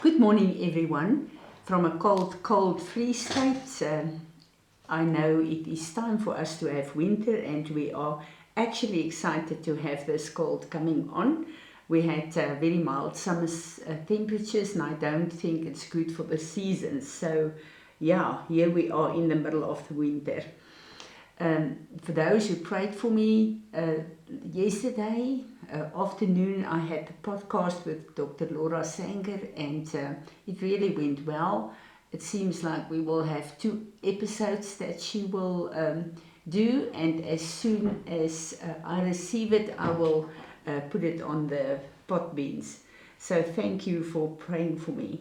Good morning, everyone. From a cold Free State, I know it is time for us to have winter, and we are actually excited to have this cold coming on. We had very mild summer temperatures, and I don't think it's good for the season. So, yeah, here we are in the middle of the winter. For those who prayed for me yesterday afternoon, I had a podcast with Dr. Laura Sanger, and it really went well. It seems like we will have 2 episodes that she will do, and as soon as I receive it, I will put it on the pot beans. So thank you for praying for me.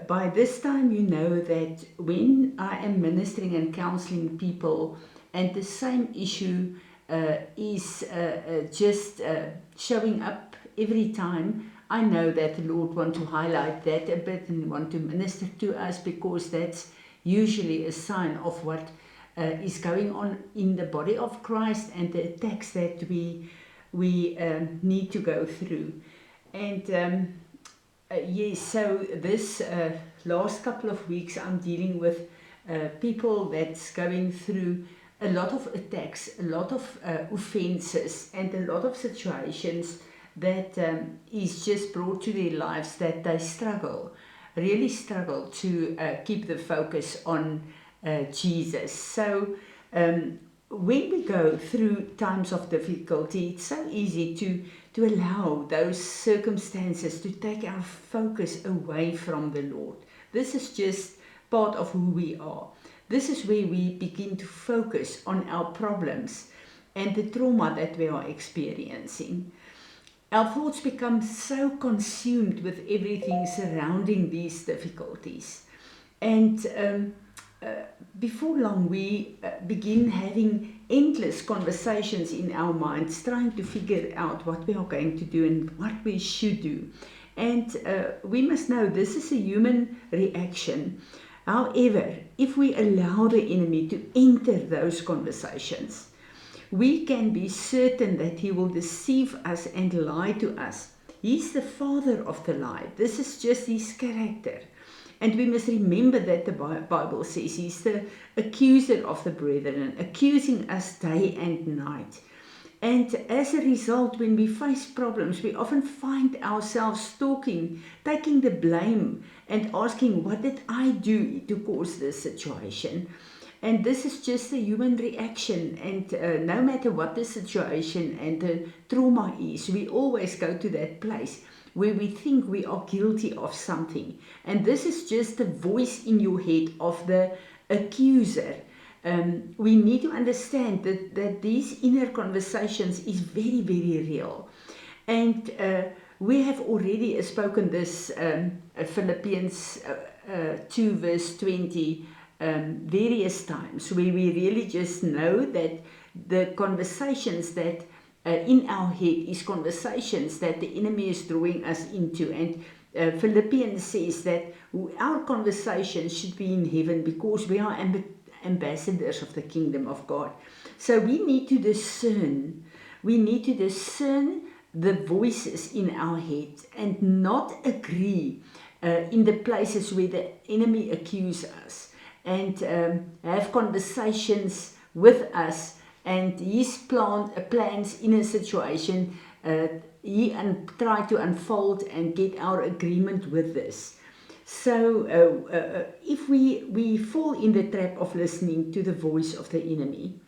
By this time, you know that when I am ministering and counseling people, and the same issue is just showing up every time, I know that the Lord wants to highlight that a bit and want to minister to us, because that's usually a sign of what is going on in the body of Christ and the attacks that we need to go through. And yes, so this last couple of weeks I'm dealing with people that's going through a lot of attacks, a lot of offenses, and a lot of situations that is just brought to their lives that they really struggle to keep the focus on Jesus. So when we go through times of difficulty, it's so easy to allow those circumstances to take our focus away from the Lord. This is just part of who we are. This is where we begin to focus on our problems and the trauma that we are experiencing. Our thoughts become so consumed with everything surrounding these difficulties. And before long, we begin having endless conversations in our minds, trying to figure out what we are going to do and what we should do. And we must know this is a human reaction. However, if we allow the enemy to enter those conversations, we can be certain that he will deceive us and lie to us. He's the father of the lie. This is just his character. And we must remember that the Bible says he's the accuser of the brethren, accusing us day and night. And as a result, when we face problems, we often find ourselves taking the blame and asking, what did I do to cause this situation? And this is just a human reaction. And no matter what the situation and the trauma is, we always go to that place where we think we are guilty of something. And this is just the voice in your head of the accuser. We need to understand that these inner conversations is very, very real. And we have already spoken this Philippians 2 verse 20 various times, where we really just know that the conversations that in our head is conversations that the enemy is drawing us into. And Philippians says that our conversations should be in heaven because we are ambassadors of the kingdom of God. So we need to discern. We need to discern the voices in our head and not agree in the places where the enemy accuses us, and have conversations with us and his plans in a situation, try to unfold and get our agreement with this. So if we fall in the trap of listening to the voice of the enemy,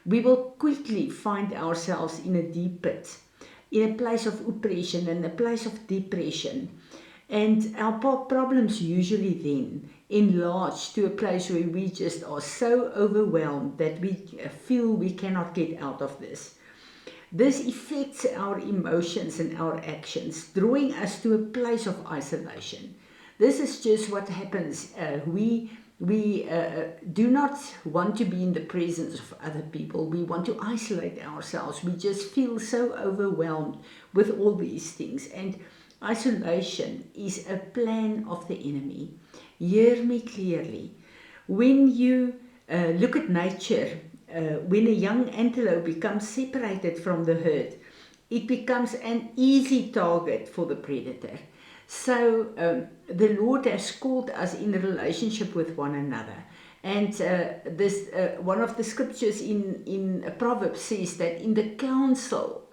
we will quickly find ourselves in a deep pit, in a place of oppression and a place of depression. And our problems usually then enlarge to a place where we just are so overwhelmed that we feel we cannot get out of this. This affects our emotions and our actions, drawing us to a place of isolation. This is just what happens. We do not want to be in the presence of other people. We want to isolate ourselves. We just feel so overwhelmed with all these things. And isolation is a plan of the enemy. Hear me clearly. When you look at nature, when a young antelope becomes separated from the herd, it becomes an easy target for the predator. So the Lord has called us in a relationship with one another. And this one of the scriptures in Proverbs says that in the counsel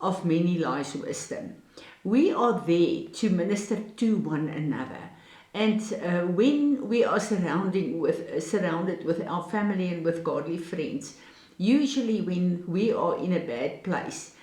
of many lies wisdom. We are there to minister to one another. And when we are surrounded with our family and with godly friends, usually when we are in a bad place,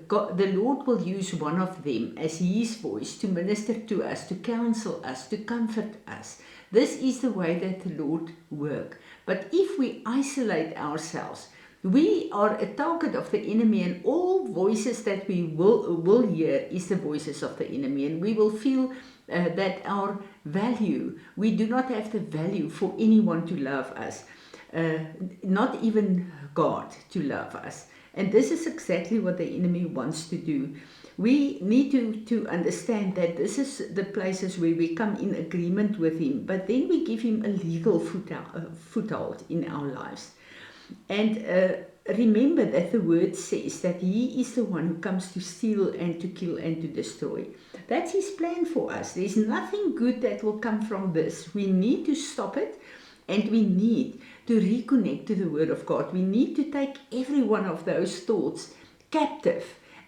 God, the Lord will use one of them as His voice to minister to us, to counsel us, to comfort us. This is the way that the Lord works. But if we isolate ourselves, we are a target of the enemy, and all voices that we will hear is the voices of the enemy, and we will feel that our value, we do not have the value for anyone to love us, not even God to love us. And this is exactly what the enemy wants to do. We need to understand that this is the places where we come in agreement with him, but then we give him a legal foothold in our lives. And remember that the word says that he is the one who comes to steal and to kill and to destroy. That's his plan for us. There's nothing good that will come from this. We need to stop it, and we need to reconnect to the Word of God. We need to take every one of those thoughts captive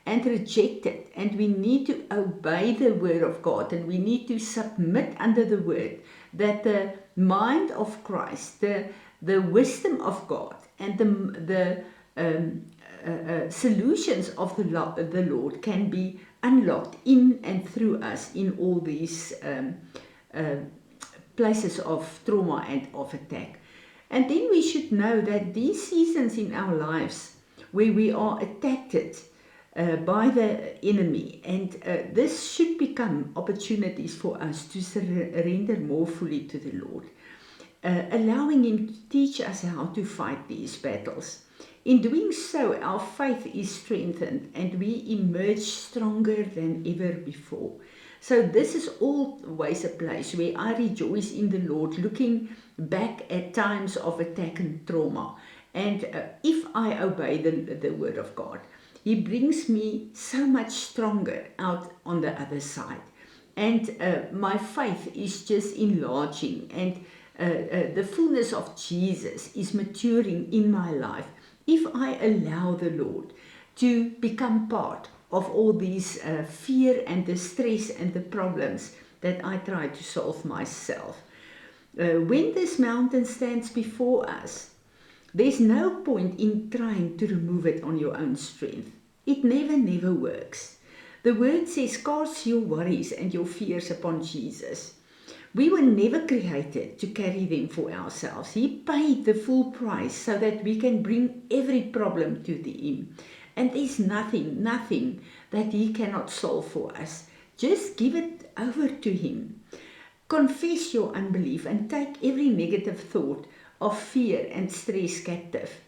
and reject it. And we need to obey the Word of God. And we need to submit under the Word, that the mind of Christ, the wisdom of God, and the solutions of the Lord can be unlocked in and through us in all these places of trauma and of attack. And then we should know that these seasons in our lives where we are attacked by the enemy, and this should become opportunities for us to surrender more fully to the Lord, allowing him to teach us how to fight these battles. In doing so, our faith is strengthened and we emerge stronger than ever before. So this is always a place where I rejoice in the Lord, looking back at times of attack and trauma. And if I obey the word of God, he brings me so much stronger out on the other side. And my faith is just enlarging, and the fullness of Jesus is maturing in my life if I allow the Lord to become part of all these fear and the stress and the problems that I try to solve myself. When this mountain stands before us, there's no point in trying to remove it on your own strength. It never works. The word says, cast your worries and your fears upon Jesus. We were never created to carry them for ourselves. He paid the full price so that we can bring every problem to him. And there's nothing that he cannot solve for us. Just give it over to him. Confess your unbelief and take every negative thought of fear and stress captive.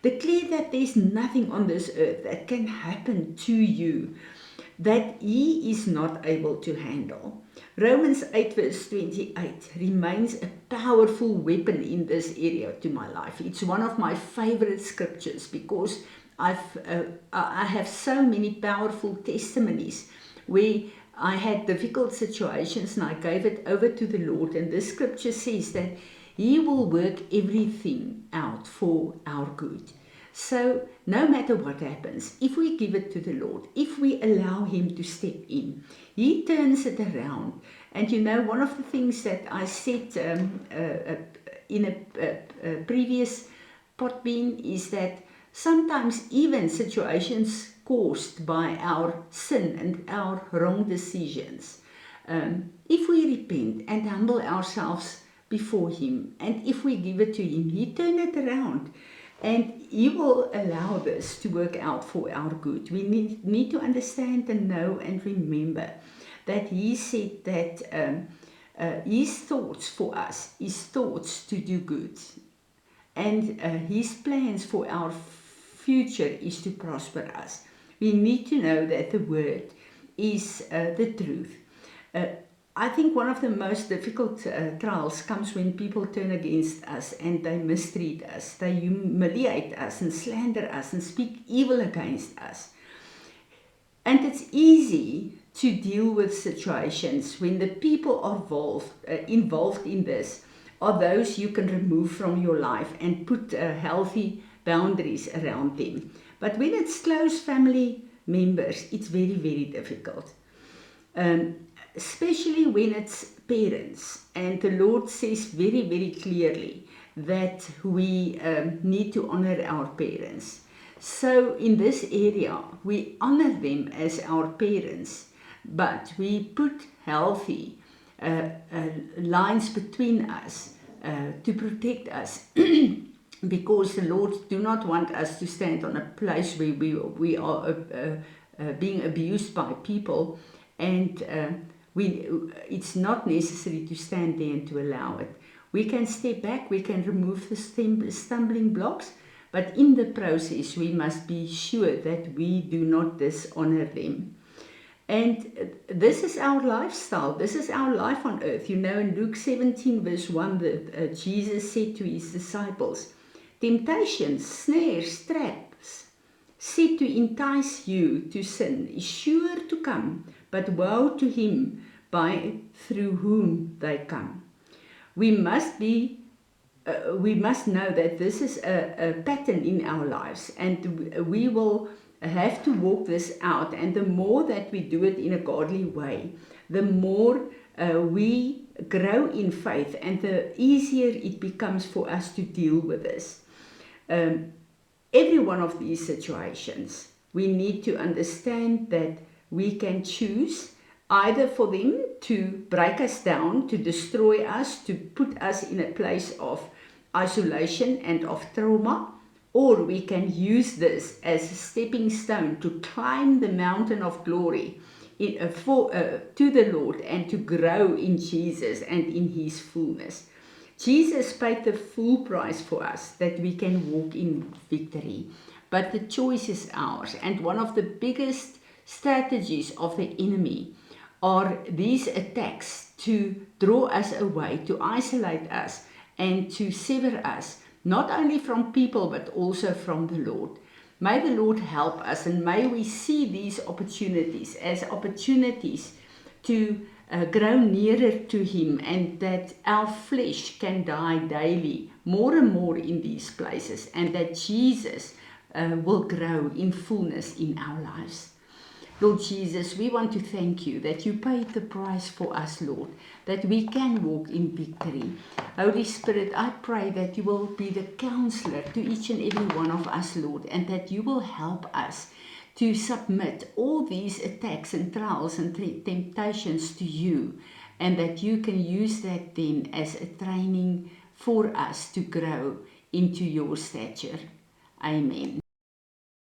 Declare that there's nothing on this earth that can happen to you that he is not able to handle. Romans 8 verse 28 remains a powerful weapon in this area to my life. It's one of my favorite scriptures because I have so many powerful testimonies where I had difficult situations and I gave it over to the Lord. And this scripture says that he will work everything out for our good. So no matter what happens, if we give it to the Lord, if we allow him to step in, he turns it around. And you know, one of the things that I said in a previous Potbean is that sometimes even situations caused by our sin and our wrong decisions, if we repent and humble ourselves before him, and if we give it to him, he turns it around. And he will allow this to work out for our good. We need to understand and know and remember that he said that his thoughts for us is thoughts to do good. And his plans for our future is to prosper us. We need to know that the word is the truth. I think one of the most difficult trials comes when people turn against us and they mistreat us. They humiliate us and slander us and speak evil against us. And it's easy to deal with situations when the people are involved in this are those you can remove from your life and put healthy boundaries around them. But when it's close family members, it's very, very difficult. Especially when it's parents. And the Lord says very, very clearly that we need to honor our parents. So in this area, we honor them as our parents, but we put healthy lines between us to protect us. Because the Lord do not want us to stand on a place where we are being abused by people, and it's not necessary to stand there and to allow it. We can step back, we can remove the stumbling blocks, but in the process we must be sure that we do not dishonor them. And this is our lifestyle, this is our life on earth. You know, in Luke 17 verse 1, that Jesus said to his disciples, temptations, snares, traps, set to entice you to sin, is sure to come, but woe to him through whom they come. We must know that this is a pattern in our lives, and we will have to walk this out. And the more that we do it in a godly way, the more we grow in faith, and the easier it becomes for us to deal with this. Every one of these situations, we need to understand that we can choose either for them to break us down, to destroy us, to put us in a place of isolation and of trauma, or we can use this as a stepping stone to climb the mountain of glory to the Lord, and to grow in Jesus and in his fullness. Jesus paid the full price for us that we can walk in victory, but the choice is ours. And one of the biggest strategies of the enemy are these attacks to draw us away, to isolate us, and to sever us, not only from people but also from the Lord. May the Lord help us, and may we see these opportunities as opportunities to grow nearer to him, and that our flesh can die daily more and more in these places, and that Jesus will grow in fullness in our lives. Lord Jesus, we want to thank you that you paid the price for us, Lord, that we can walk in victory. Holy Spirit, I pray that you will be the counselor to each and every one of us, Lord, and that you will help us to submit all these attacks and trials and temptations to you, and that you can use that then as a training for us to grow into your stature. Amen.